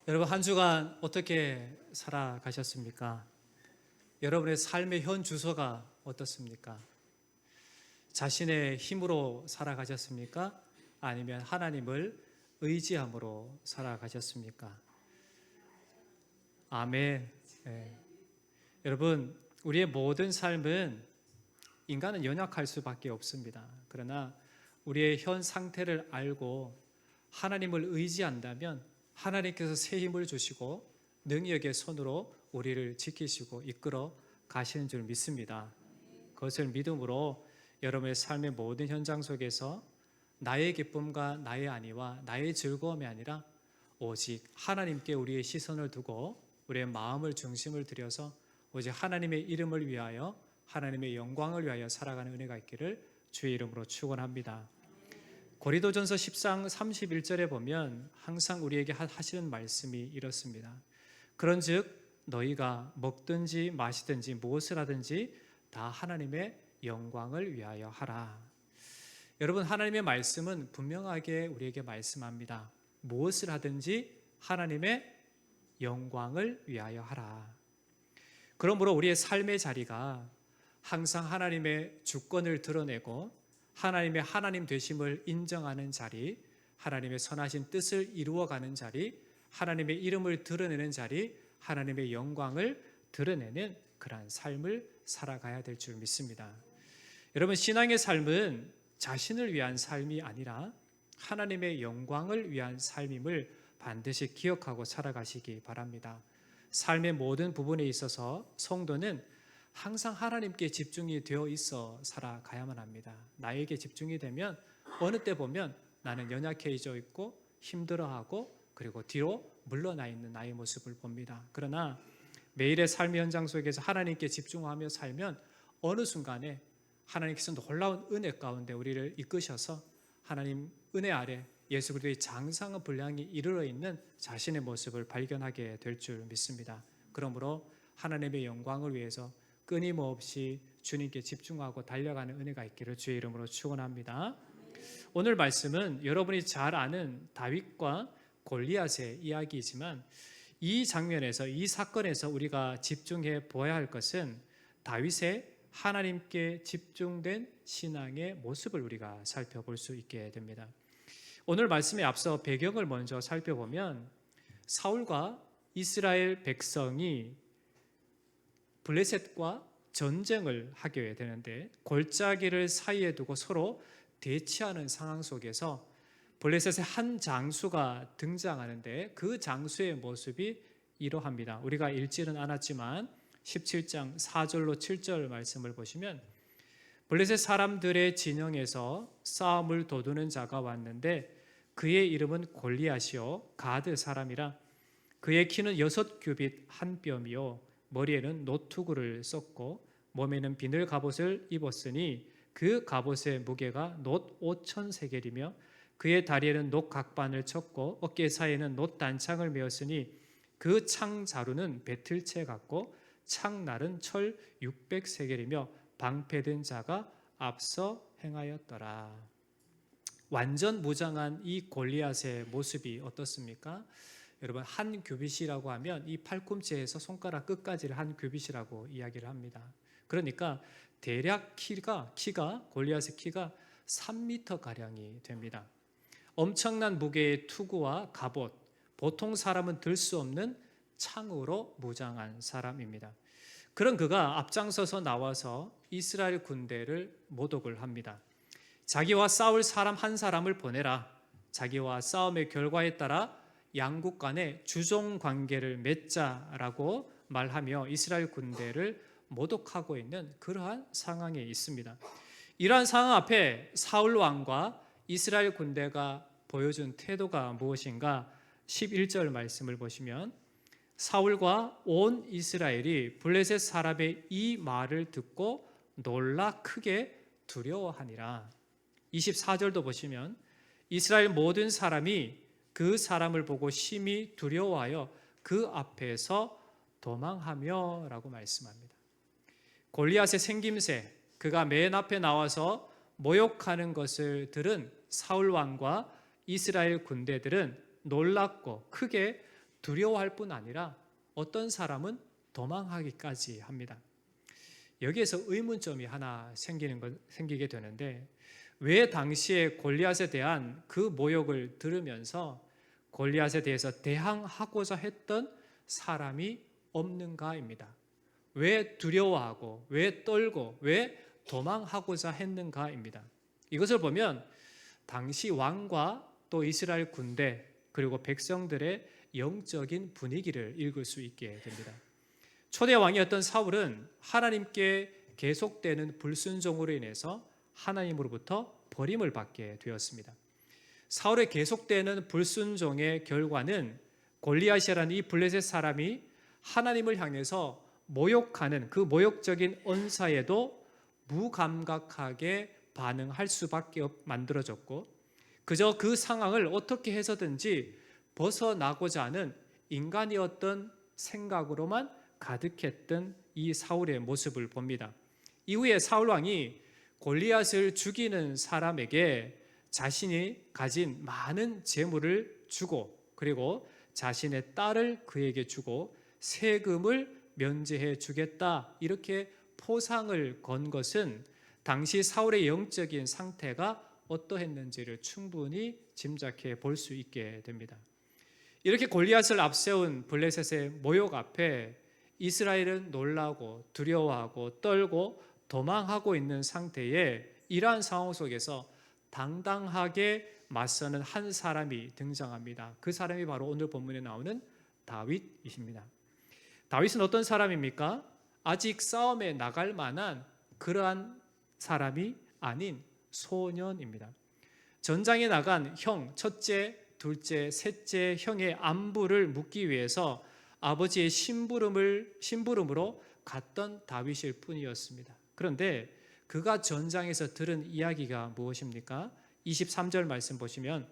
여러분 한 주간 어떻게 살아가셨습니까? 여러분의 삶의 현 주소가 어떻습니까? 자신의 힘으로 살아가셨습니까? 아니면 하나님을 의지함으로 살아가셨습니까? 아멘. 네. 여러분, 우리의 모든 삶은 인간은 연약할 수밖에 없습니다. 그러나 우리의 현 상태를 알고 하나님을 의지한다면 하나님께서 새 힘을 주시고 능력의 손으로 우리를 지키시고 이끌어 가시는 줄 믿습니다. 그것을 믿음으로 여러분의 삶의 모든 현장 속에서 나의 기쁨과 나의 안위와 나의 즐거움이 아니라 오직 하나님께 우리의 시선을 두고 우리의 마음을 중심을 들여서 오직 하나님의 이름을 위하여 하나님의 영광을 위하여 살아가는 은혜가 있기를 주의 이름으로 축원합니다. 고린도전서 10장 31절에 보면 항상 우리에게 하시는 말씀이 이렇습니다. 그런즉 너희가 먹든지 마시든지 무엇을 하든지 다 하나님의 영광을 위하여 하라. 여러분, 하나님의 말씀은 분명하게 우리에게 말씀합니다. 무엇을 하든지 하나님의 영광을 위하여 하라. 그러므로 우리의 삶의 자리가 항상 하나님의 주권을 드러내고 하나님의 하나님 되심을 인정하는 자리, 하나님의 선하신 뜻을 이루어가는 자리, 하나님의 이름을 드러내는 자리, 하나님의 영광을 드러내는 그러한 삶을 살아가야 될 줄 믿습니다. 여러분, 신앙의 삶은 자신을 위한 삶이 아니라 하나님의 영광을 위한 삶임을 반드시 기억하고 살아가시기 바랍니다. 삶의 모든 부분에 있어서 성도는 항상 하나님께 집중이 되어 있어 살아가야만 합니다. 나에게 집중이 되면 어느 때 보면 나는 연약해져 있고 힘들어하고 그리고 뒤로 물러나 있는 나의 모습을 봅니다. 그러나 매일의 삶의 현장 속에서 하나님께 집중하며 살면 어느 순간에 하나님께서 놀라운 은혜 가운데 우리를 이끄셔서 하나님 은혜 아래 예수 그리스도의 장성한 분량이 이르러 있는 자신의 모습을 발견하게 될 줄 믿습니다. 그러므로 하나님의 영광을 위해서 끊임없이 주님께 집중하고 달려가는 은혜가 있기를 주의 이름으로 축원합니다. 오늘 말씀은 여러분이 잘 아는 다윗과 골리앗의 이야기이지만 이 장면에서, 이 사건에서 우리가 집중해 보아야 할 것은 다윗의 하나님께 집중된 신앙의 모습을 우리가 살펴볼 수 있게 됩니다. 오늘 말씀에 앞서 배경을 먼저 살펴보면 사울과 이스라엘 백성이 블레셋과 전쟁을 하게 되는데 골짜기를 사이에 두고 서로 대치하는 상황 속에서 블레셋의 한 장수가 등장하는데 그 장수의 모습이 이러합니다. 우리가 읽지는 않았지만 17장 4절로 7절 말씀을 보시면 블레셋 사람들의 진영에서 싸움을 도두는 자가 왔는데 그의 이름은 골리앗이요 가드 사람이라 그의 키는 6규빗 한 뼘이요 머리에는 노투구를 썼고 몸에는 비늘 갑옷을 입었으니 그 갑옷의 무게가 놋 5천 세겔이며 그의 다리에는 놋 각반을 쳤고 어깨 사이에는 놋 단창을 메었으니 그 창 자루는 배틀채 같고 창날은 철 600세겔이며 방패든 자가 앞서 행하였더라. 완전 무장한 이 골리앗의 모습이 어떻습니까? 여러분, 한 규빗이라고 하면 이 팔꿈치에서 손가락 끝까지를 한 규빗이라고 이야기를 합니다. 그러니까 대략 키가 골리앗의 키가 3m 가량이 됩니다. 엄청난 무게의 투구와 갑옷, 보통 사람은 들 수 없는 창으로 무장한 사람입니다. 그런 그가 앞장서서 나와서 이스라엘 군대를 모독을 합니다. 자기와 싸울 사람 한 사람을 보내라. 자기와 싸움의 결과에 따라 양국 간에 주종 관계를 맺자라고 말하며 이스라엘 군대를 모독하고 있는 그러한 상황에 있습니다. 이러한 상황 앞에 사울 왕과 이스라엘 군대가 보여준 태도가 무엇인가? 11절 말씀을 보시면 사울과 온 이스라엘이 블레셋 사람의 이 말을 듣고 놀라 크게 두려워하니라. 24절도 보시면 이스라엘 모든 사람이 그 사람을 보고 심히 두려워하여 그 앞에서 도망하며 라고 말씀합니다. 골리앗의 생김새, 그가 맨 앞에 나와서 모욕하는 것을 들은 사울 왕과 이스라엘 군대들은 놀랍고 크게 두려워할 뿐 아니라 어떤 사람은 도망하기까지 합니다. 여기에서 의문점이 하나 생기게 되는데, 왜 당시에 골리앗에 대한 그 모욕을 들으면서 골리앗에 대해서 대항하고자 했던 사람이 없는가입니다. 왜 두려워하고, 왜 떨고, 왜 도망하고자 했는가입니다. 이것을 보면 당시 왕과 또 이스라엘 군대 그리고 백성들의 영적인 분위기를 읽을 수 있게 됩니다. 초대 왕이었던 사울은 하나님께 계속되는 불순종으로 인해서 하나님으로부터 버림을 받게 되었습니다. 사울의 계속되는 불순종의 결과는 골리앗이라는 이 블레셋 사람이 하나님을 향해서 모욕하는 그 모욕적인 언사에도 무감각하게 반응할 수밖에 만들어졌고, 그저 그 상황을 어떻게 해서든지 벗어나고자 하는 인간이었던 생각으로만 가득했던 이 사울의 모습을 봅니다. 이후에 사울 왕이 골리앗을 죽이는 사람에게 자신이 가진 많은 재물을 주고, 그리고 자신의 딸을 그에게 주고 세금을 면제해 주겠다, 이렇게 포상을 건 것은 당시 사울의 영적인 상태가 어떠했는지를 충분히 짐작해 볼 수 있게 됩니다. 이렇게 골리앗을 앞세운 블레셋의 모욕 앞에 이스라엘은 놀라고 두려워하고 떨고 도망하고 있는 상태에, 이러한 상황 속에서 당당하게 맞서는 한 사람이 등장합니다. 그 사람이 바로 오늘 본문에 나오는 다윗이십니다. 다윗은 어떤 사람입니까? 아직 싸움에 나갈 만한 그러한 사람이 아닌 소년입니다. 전장에 나간 형, 첫째, 둘째, 셋째 형의 안부를 묻기 위해서 아버지의 심부름으로 갔던 다윗일 뿐이었습니다. 그런데 그가 전장에서 들은 이야기가 무엇입니까? 23절 말씀 보시면,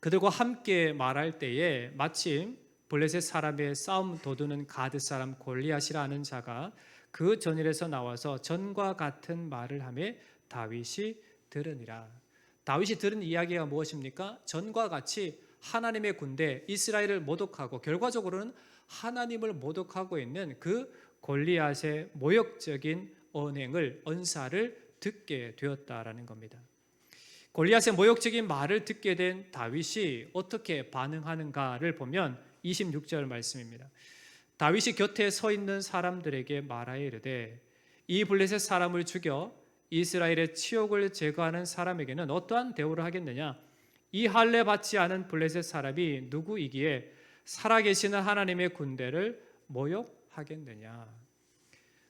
그들과 함께 말할 때에 마침 블레셋 사람의 싸움 도두는 가드 사람 골리앗이라는 자가 그 전일에서 나와서 전과 같은 말을 하며 다윗이 들으니라. 다윗이 들은 이야기가 무엇입니까? 전과 같이 하나님의 군대 이스라엘을 모독하고 결과적으로는 하나님을 모독하고 있는 그 골리앗의 모욕적인 언사를 듣게 되었다라는 겁니다. 골리앗의 모욕적인 말을 듣게 된 다윗이 어떻게 반응하는가를 보면 26절 말씀입니다. 다윗이 곁에 서 있는 사람들에게 말하여 이르되, 이 블레셋 사람을 죽여 이스라엘의 치욕을 제거하는 사람에게는 어떠한 대우를 하겠느냐? 이 할례 받지 않은 블레셋 사람이 누구이기에 살아계시는 하나님의 군대를 모욕하겠느냐?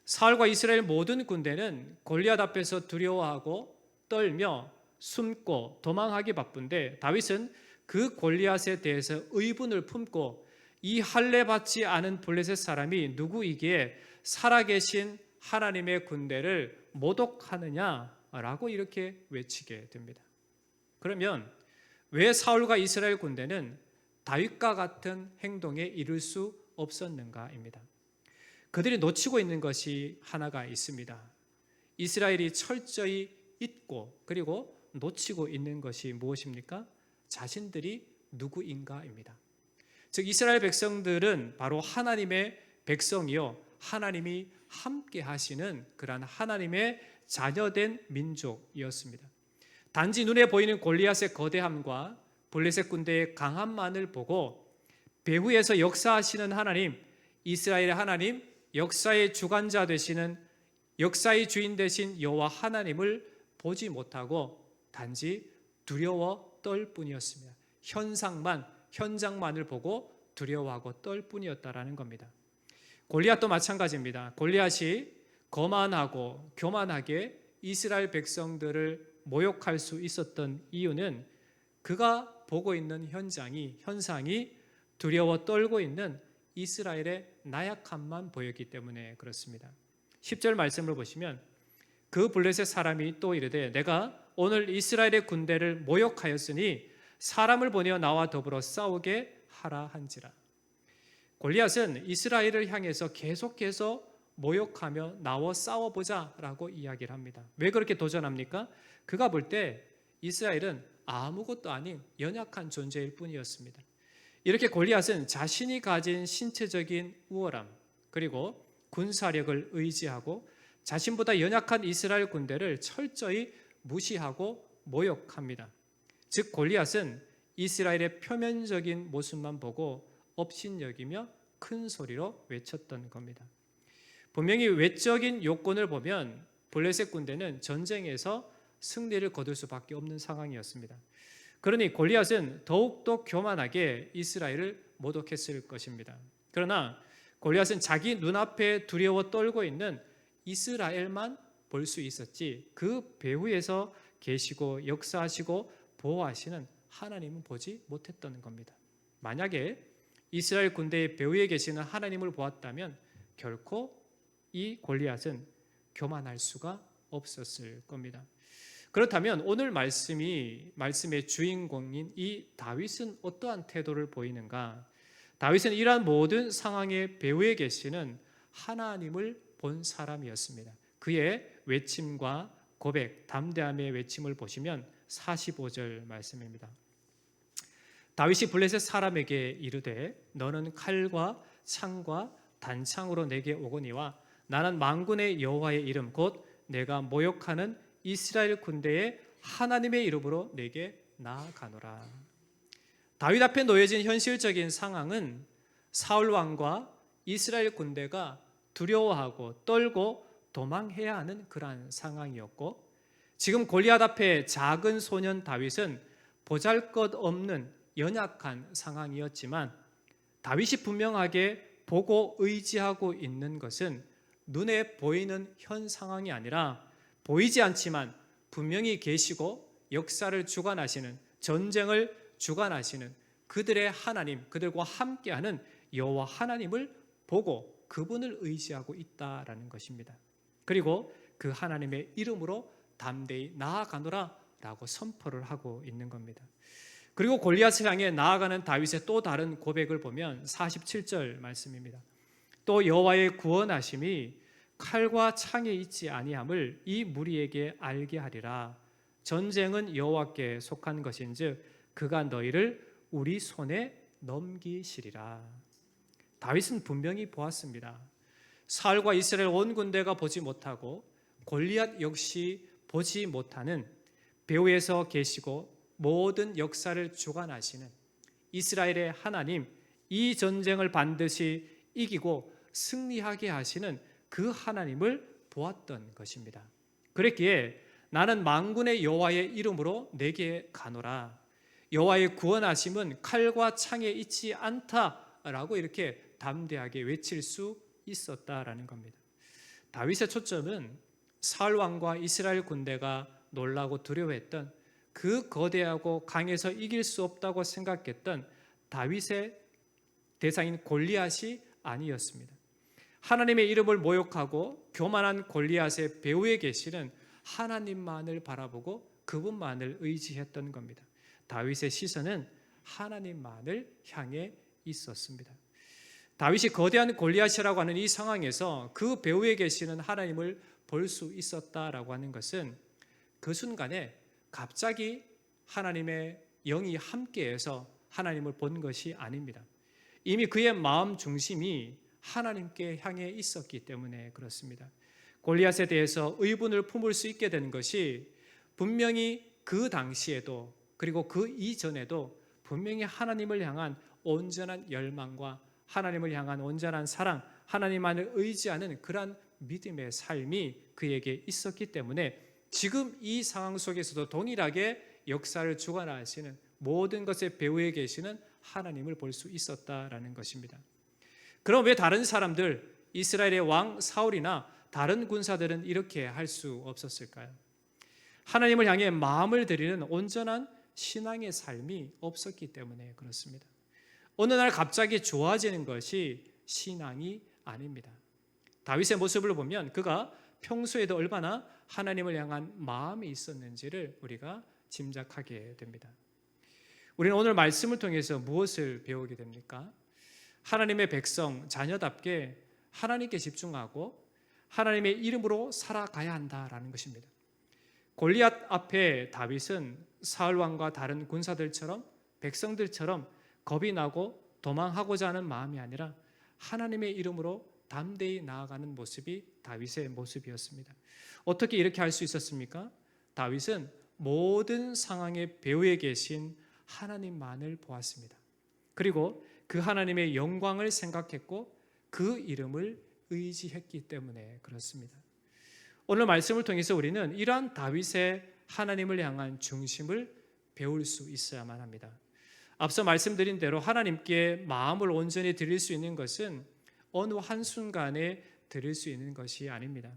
사울과 이스라엘 모든 군대는 골리앗 앞에서 두려워하고 떨며 숨고 도망하기 바쁜데, 다윗은 그 골리앗에 대해서 의분을 품고 이 할례 받지 않은 블레셋 사람이 누구이기에 살아계신 하나님의 군대를 모독하느냐라고 이렇게 외치게 됩니다. 그러면 왜 사울과 이스라엘 군대는 다윗과 같은 행동에 이를 수 없었는가입니다. 그들이 놓치고 있는 것이 하나가 있습니다. 이스라엘이 철저히 잊고 그리고 놓치고 있는 것이 무엇입니까? 자신들이 누구인가입니다. 즉 이스라엘 백성들은 바로 하나님의 백성이요, 하나님이 함께 하시는 그러한 하나님의 자녀된 민족이었습니다. 단지 눈에 보이는 골리앗의 거대함과 블레셋 군대의 강함만을 보고 배후에서 역사하시는 하나님, 이스라엘의 하나님, 역사의 주관자 되시는, 역사의 주인 되신 여호와 하나님을 보지 못하고 단지 두려워 떨 뿐이었습니다. 현장만을 보고 두려워하고 떨 뿐이었다라는 겁니다. 골리앗도 마찬가지입니다. 골리앗이 거만하고 교만하게 이스라엘 백성들을 모욕할 수 있었던 이유는 그가 보고 있는 현상이 두려워 떨고 있는 이스라엘의 나약함만 보였기 때문에 그렇습니다. 10절 말씀을 보시면, 그 블레셋 사람이 또 이르되, 내가 오늘 이스라엘의 군대를 모욕하였으니 사람을 보내어 나와 더불어 싸우게 하라 한지라. 골리앗은 이스라엘을 향해서 계속해서 모욕하며 나와 싸워보자 라고 이야기를 합니다. 왜 그렇게 도전합니까? 그가 볼 때 이스라엘은 아무것도 아닌 연약한 존재일 뿐이었습니다. 이렇게 골리앗은 자신이 가진 신체적인 우월함 그리고 군사력을 의지하고 자신보다 연약한 이스라엘 군대를 철저히 무시하고 모욕합니다. 즉 골리앗은 이스라엘의 표면적인 모습만 보고 업신여기며 큰 소리로 외쳤던 겁니다. 분명히 외적인 요건을 보면 블레셋 군대는 전쟁에서 승리를 거둘 수밖에 없는 상황이었습니다. 그러니 골리앗은 더욱더 교만하게 이스라엘을 모독했을 것입니다. 그러나 골리앗은 자기 눈앞에 두려워 떨고 있는 이스라엘만 볼 수 있었지 그 배후에서 계시고 역사하시고 보호하시는 하나님은 보지 못했던 겁니다. 만약에 이스라엘 군대의 배후에 계시는 하나님을 보았다면 결코 이 골리앗은 교만할 수가 없었을 겁니다. 그렇다면 오늘 말씀의 주인공인 이 다윗은 어떠한 태도를 보이는가? 다윗은 이러한 모든 상황의 배후에 계시는 하나님을 본 사람이었습니다. 그의 외침과 고백, 담대함의 외침을 보시면 45절 말씀입니다. 다윗이 블레셋 사람에게 이르되 너는 칼과 창과 단창으로 내게 오거니와 나는 만군의 여호와의 이름 곧 내가 모욕하는 이스라엘 군대의 하나님의 이름으로 내게 나아가노라. 다윗 앞에 놓여진 현실적인 상황은 사울 왕과 이스라엘 군대가 두려워하고 떨고 도망해야 하는 그러한 상황이었고, 지금 골리앗 앞에 작은 소년 다윗은 보잘것없는 연약한 상황이었지만 다윗이 분명하게 보고 의지하고 있는 것은 눈에 보이는 현 상황이 아니라 보이지 않지만 분명히 계시고 역사를 주관하시는, 전쟁을 주관하시는 그들의 하나님, 그들과 함께하는 여호와 하나님을 보고 그분을 의지하고 있다라는 것입니다. 그리고 그 하나님의 이름으로 담대히 나아가노라 라고 선포를 하고 있는 겁니다. 그리고 골리앗을 향해 나아가는 다윗의 또 다른 고백을 보면 47절 말씀입니다. 또 여호와의 구원하심이 칼과 창에 있지 아니함을 이 무리에게 알게 하리라. 전쟁은 여호와께 속한 것인즉 그가 너희를 우리 손에 넘기시리라. 다윗은 분명히 보았습니다. 사울과 이스라엘 온 군대가 보지 못하고 골리앗 역시 보지 못하는 배후에서 계시고 모든 역사를 주관하시는 이스라엘의 하나님, 이 전쟁을 반드시 이기고 승리하게 하시는 그 하나님을 보았던 것입니다. 그랬기에 나는 만군의 여호와의 이름으로 내게 가노라. 여호와의 구원하심은 칼과 창에 있지 않다라고 이렇게 담대하게 외칠 수 있었다라는 겁니다. 다윗의 초점은 사울 왕과 이스라엘 군대가 놀라고 두려워했던 그 거대하고 강해서 이길 수 없다고 생각했던 다윗의 대상인 골리앗이 아니었습니다. 하나님의 이름을 모욕하고 교만한 골리앗의 배후에 계시는 하나님만을 바라보고 그분만을 의지했던 겁니다. 다윗의 시선은 하나님만을 향해 있었습니다. 다윗이 거대한 골리앗이라고 하는 이 상황에서 그 배후에 계시는 하나님을 볼 수 있었다라고 하는 것은 그 순간에 갑자기 하나님의 영이 함께해서 하나님을 본 것이 아닙니다. 이미 그의 마음 중심이 하나님께 향해 있었기 때문에 그렇습니다. 골리앗에 대해서 의분을 품을 수 있게 된 것이 분명히 그 당시에도 그리고 그 이전에도 분명히 하나님을 향한 온전한 열망과 하나님을 향한 온전한 사랑, 하나님만을 의지하는 그러한 믿음의 삶이 그에게 있었기 때문에 지금 이 상황 속에서도 동일하게 역사를 주관하시는 모든 것의 배후에 계시는 하나님을 볼 수 있었다라는 것입니다. 그럼 왜 다른 사람들, 이스라엘의 왕 사울이나 다른 군사들은 이렇게 할 수 없었을까요? 하나님을 향해 마음을 들이는 온전한 신앙의 삶이 없었기 때문에 그렇습니다. 어느 날 갑자기 좋아지는 것이 신앙이 아닙니다. 다윗의 모습을 보면 그가 평소에도 얼마나 하나님을 향한 마음이 있었는지를 우리가 짐작하게 됩니다. 우리는 오늘 말씀을 통해서 무엇을 배우게 됩니까? 하나님의 백성, 자녀답게 하나님께 집중하고 하나님의 이름으로 살아가야 한다라는 것입니다. 골리앗 앞에 다윗은 사울 왕과 다른 군사들처럼 백성들처럼 겁이 나고 도망하고자 하는 마음이 아니라 하나님의 이름으로 담대히 나아가는 모습이 다윗의 모습이었습니다. 어떻게 이렇게 할 수 있었습니까? 다윗은 모든 상황의 배후에 계신 하나님만을 보았습니다. 그리고 그 하나님의 영광을 생각했고 그 이름을 의지했기 때문에 그렇습니다. 오늘 말씀을 통해서 우리는 이러한 다윗의 하나님을 향한 중심을 배울 수 있어야만 합니다. 앞서 말씀드린 대로 하나님께 마음을 온전히 드릴 수 있는 것은 어느 한순간에 드릴 수 있는 것이 아닙니다.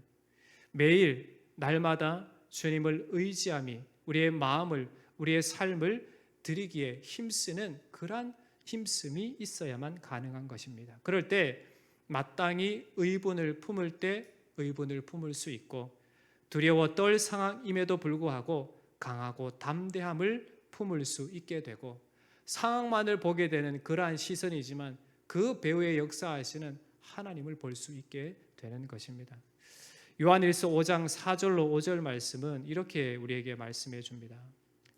매일 날마다 주님을 의지함이 우리의 마음을, 우리의 삶을 드리기에 힘쓰는 그러한 힘씀이 있어야만 가능한 것입니다. 그럴 때 마땅히 의분을 품을 때 의분을 품을 수 있고, 두려워 떨 상황임에도 불구하고 강하고 담대함을 품을 수 있게 되고, 상황만을 보게 되는 그러한 시선이지만 그 배후에 역사하시는 하나님을 볼 수 있게 되는 것입니다. 요한일서 5장 4절로 5절 말씀은 이렇게 우리에게 말씀해 줍니다.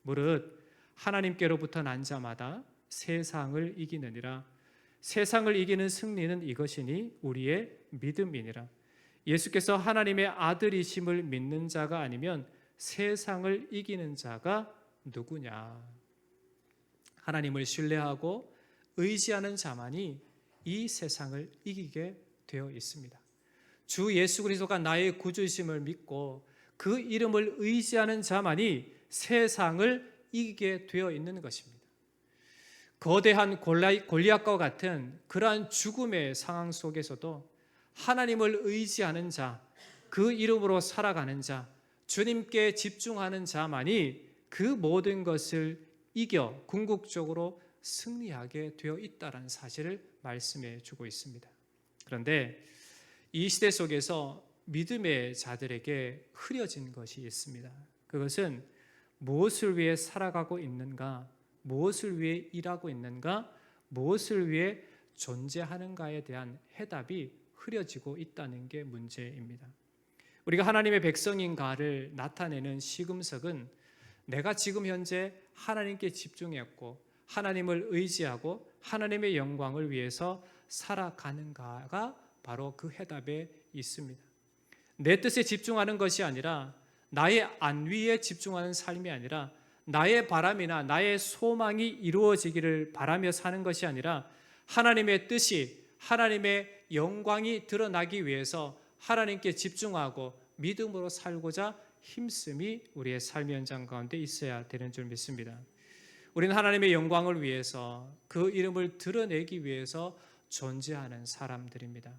무릇 하나님께로부터 난 자마다 세상을 이기느니라. 세상을 이기는 승리는 이것이니 우리의 믿음이니라. 예수께서 하나님의 아들이심을 믿는 자가 아니면 세상을 이기는 자가 누구냐? 하나님을 신뢰하고 의지하는 자만이 이 세상을 이기게 되어 있습니다. 주 예수 그리스도가 나의 구주이심을 믿고 그 이름을 의지하는 자만이 세상을 이기게 되어 있는 것입니다. 거대한 골리앗과 같은 그러한 죽음의 상황 속에서도 하나님을 의지하는 자, 그 이름으로 살아가는 자, 주님께 집중하는 자만이 그 모든 것을 이겨 궁극적으로 승리하게 되어 있다는 사실을 말씀해 주고 있습니다. 그런데 이 시대 속에서 믿음의 자들에게 흐려진 것이 있습니다. 그것은 무엇을 위해 살아가고 있는가, 무엇을 위해 일하고 있는가, 무엇을 위해 존재하는가에 대한 해답이 흐려지고 있다는 게 문제입니다. 우리가 하나님의 백성인가를 나타내는 시금석은 내가 지금 현재 하나님께 집중했고 하나님을 의지하고 하나님의 영광을 위해서 살아가는가가 바로 그 해답에 있습니다. 내 뜻에 집중하는 것이 아니라, 나의 안위에 집중하는 삶이 아니라, 나의 바람이나 나의 소망이 이루어지기를 바라며 사는 것이 아니라, 하나님의 뜻이, 하나님의 영광이 드러나기 위해서 하나님께 집중하고 믿음으로 살고자 힘씀이 우리의 삶의 현장 가운데 있어야 되는 줄 믿습니다. 우리는 하나님의 영광을 위해서, 그 이름을 드러내기 위해서 존재하는 사람들입니다.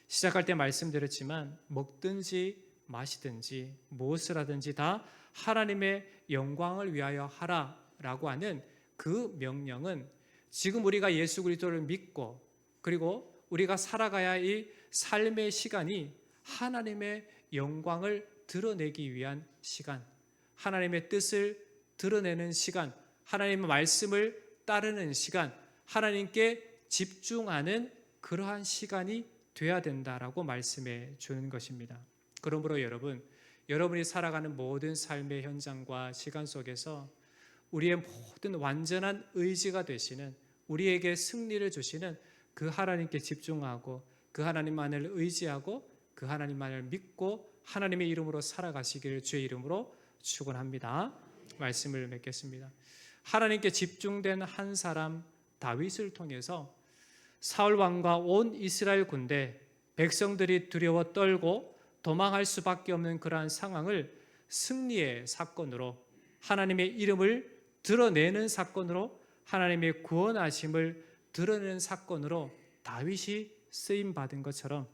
시작할 때 말씀드렸지만 먹든지 마시든지 무엇을 하든지 다 하나님의 영광을 위하여 하라라고 하는 그 명령은 지금 우리가 예수 그리스도를 믿고 그리고 우리가 살아가야 할 삶의 시간이 하나님의 영광을 드러내기 위한 시간, 하나님의 뜻을 드러내는 시간, 하나님의 말씀을 따르는 시간, 하나님께 집중하는 그러한 시간이 돼야 된다라고 말씀해 주는 것입니다. 그러므로 여러분이 살아가는 모든 삶의 현장과 시간 속에서 우리의 모든 완전한 의지가 되시는, 우리에게 승리를 주시는 그 하나님께 집중하고 그 하나님만을 의지하고 그 하나님만을 믿고 하나님의 이름으로 살아가시기를 주의 이름으로 축원합니다. 말씀을 맺겠습니다. 하나님께 집중된 한 사람 다윗을 통해서 사울 왕과 온 이스라엘 군대, 백성들이 두려워 떨고 도망할 수밖에 없는 그러한 상황을 승리의 사건으로, 하나님의 이름을 드러내는 사건으로, 하나님의 구원하심을 드러내는 사건으로 다윗이 쓰임받은 것처럼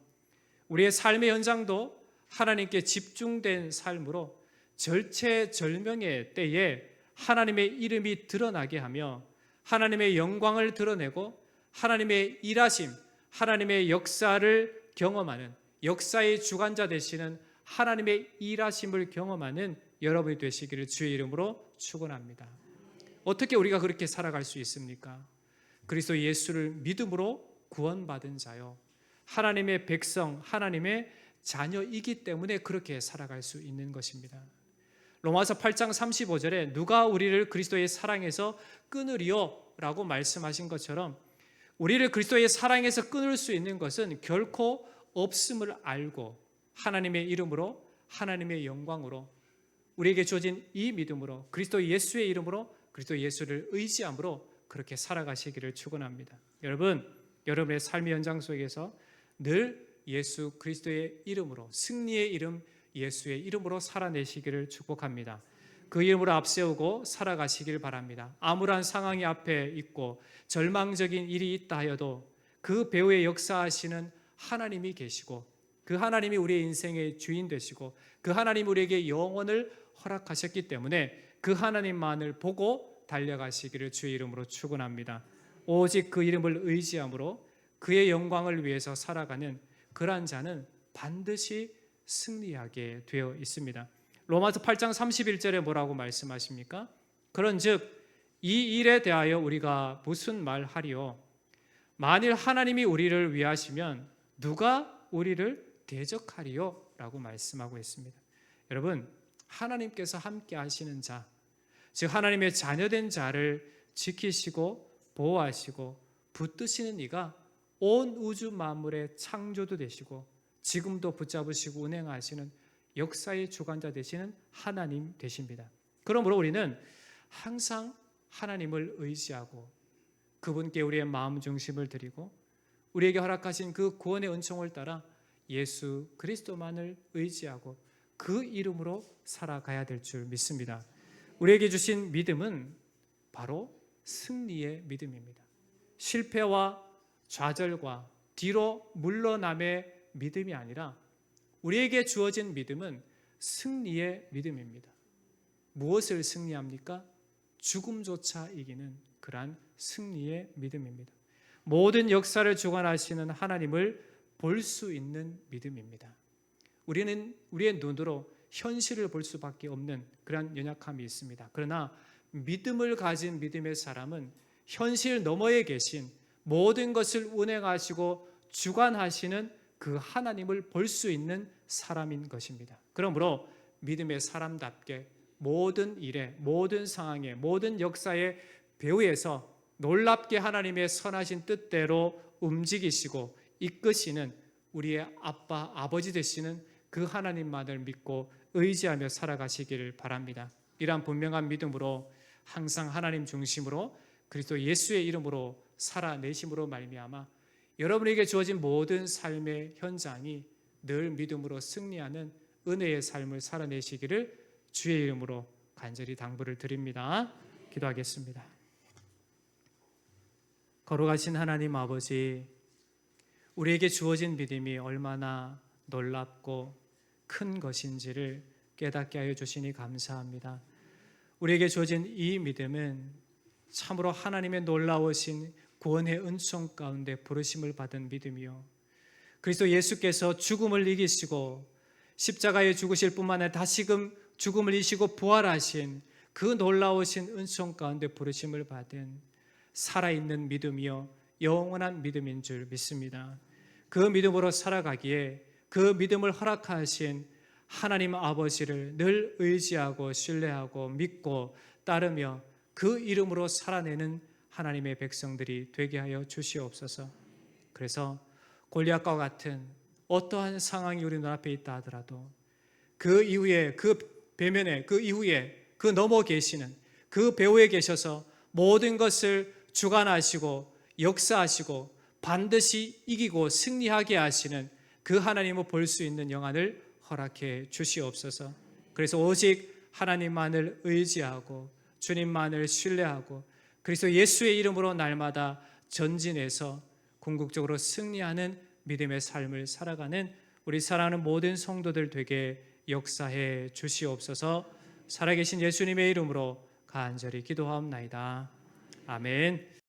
우리의 삶의 현장도 하나님께 집중된 삶으로 절체절명의 때에 하나님의 이름이 드러나게 하며 하나님의 영광을 드러내고 하나님의 일하심, 하나님의 역사를 경험하는, 역사의 주관자 되시는 하나님의 일하심을 경험하는 여러분이 되시기를 주의 이름으로 축원합니다. 어떻게 우리가 그렇게 살아갈 수 있습니까? 그리스도 예수를 믿음으로 구원받은 자요, 하나님의 백성, 하나님의 자녀이기 때문에 그렇게 살아갈 수 있는 것입니다. 로마서 8장 35절에 누가 우리를 그리스도의 사랑에서 끊으리요? 라고 말씀하신 것처럼 우리를 그리스도의 사랑에서 끊을 수 있는 것은 결코 없음을 알고 하나님의 이름으로 하나님의 영광으로 우리에게 주어진 이 믿음으로 그리스도 예수의 이름으로 그리스도 예수를 의지함으로 그렇게 살아가시기를 축원합니다. 여러분, 여러분의 삶의 현장 속에서 늘 예수 그리스도의 이름으로 승리의 이름 예수의 이름으로 살아내시기를 축복합니다. 그 이름으로 앞세우고 살아가시길 바랍니다. 아무런 상황이 앞에 있고 절망적인 일이 있다 하여도 그 배후에 역사하시는 하나님이 계시고 그 하나님이 우리의 인생의 주인 되시고 그 하나님 우리에게 영원을 허락하셨기 때문에 그 하나님만을 보고 달려가시기를 주의 이름으로 축원합니다. 오직 그 이름을 의지함으로 그의 영광을 위해서 살아가는 그러한 자는 반드시 승리하게 되어 있습니다. 로마서 8장 31절에 뭐라고 말씀하십니까? 그런즉 이 일에 대하여 우리가 무슨 말하리요? 만일 하나님이 우리를 위하시면 누가 우리를 대적하리요? 라고 말씀하고 있습니다. 여러분, 하나님께서 함께 하시는 자, 즉 하나님의 자녀된 자를 지키시고 보호하시고 붙드시는 이가 온 우주 만물의 창조도 되시고 지금도 붙잡으시고 운행하시는 역사의 주관자 되시는 하나님 되십니다. 그러므로 우리는 항상 하나님을 의지하고 그분께 우리의 마음 중심을 드리고 우리에게 허락하신 그 구원의 은총을 따라 예수 그리스도만을 의지하고 그 이름으로 살아가야 될 줄 믿습니다. 우리에게 주신 믿음은 바로 승리의 믿음입니다. 실패와 좌절과 뒤로 물러남의 믿음이 아니라 우리에게 주어진 믿음은 승리의 믿음입니다. 무엇을 승리합니까? 죽음조차 이기는 그러한 승리의 믿음입니다. 모든 역사를 주관하시는 하나님을 볼 수 있는 믿음입니다. 우리는 우리의 눈으로 현실을 볼 수밖에 없는 그러한 연약함이 있습니다. 그러나 믿음을 가진 믿음의 사람은 현실 너머에 계신 모든 것을 운행하시고 주관하시는 그 하나님을 볼 수 있는 사람인 것입니다. 그러므로 믿음의 사람답게 모든 일에, 모든 상황에, 모든 역사의 배후에서 놀랍게 하나님의 선하신 뜻대로 움직이시고 이끄시는 우리의 아빠, 아버지 되시는 그 하나님만을 믿고 의지하며 살아가시기를 바랍니다. 이러한 분명한 믿음으로 항상 하나님 중심으로 그리스도 예수의 이름으로 살아내심으로 말미암아 여러분에게 주어진 모든 삶의 현장이 늘 믿음으로 승리하는 은혜의 삶을 살아내시기를 주의 이름으로 간절히 당부를 드립니다. 기도하겠습니다. 거룩하신 하나님 아버지, 우리에게 주어진 믿음이 얼마나 놀랍고 큰 것인지를 깨닫게 하여 주시니 감사합니다. 우리에게 주어진 이 믿음은 참으로 하나님의 놀라우신 구원의 은총 가운데 부르심을 받은 믿음이요, 그리스도 예수께서 죽음을 이기시고 십자가에 죽으실 뿐만 아니라 다시금 죽음을 이기시고 부활하신 그 놀라우신 은총 가운데 부르심을 받은 살아있는 믿음이요 영원한 믿음인 줄 믿습니다. 그 믿음으로 살아가기에 그 믿음을 허락하신 하나님 아버지를 늘 의지하고 신뢰하고 믿고 따르며 그 이름으로 살아내는 하나님의 백성들이 되게 하여 주시옵소서. 그래서 골리앗과 같은 어떠한 상황이 우리 눈앞에 있다 하더라도 그 이후에 그 배면에 그 이후에 그 넘어 계시는 그 배후에 계셔서 모든 것을 주관하시고 역사하시고 반드시 이기고 승리하게 하시는 그 하나님을 볼 수 있는 영안을 허락해 주시옵소서. 그래서 오직 하나님만을 의지하고 주님만을 신뢰하고 그리스도 예수의 이름으로 날마다 전진해서 궁극적으로 승리하는 믿음의 삶을 살아가는 우리 사랑하는 모든 성도들 되게 역사해 주시옵소서. 살아계신 예수님의 이름으로 간절히 기도하옵나이다. 아멘.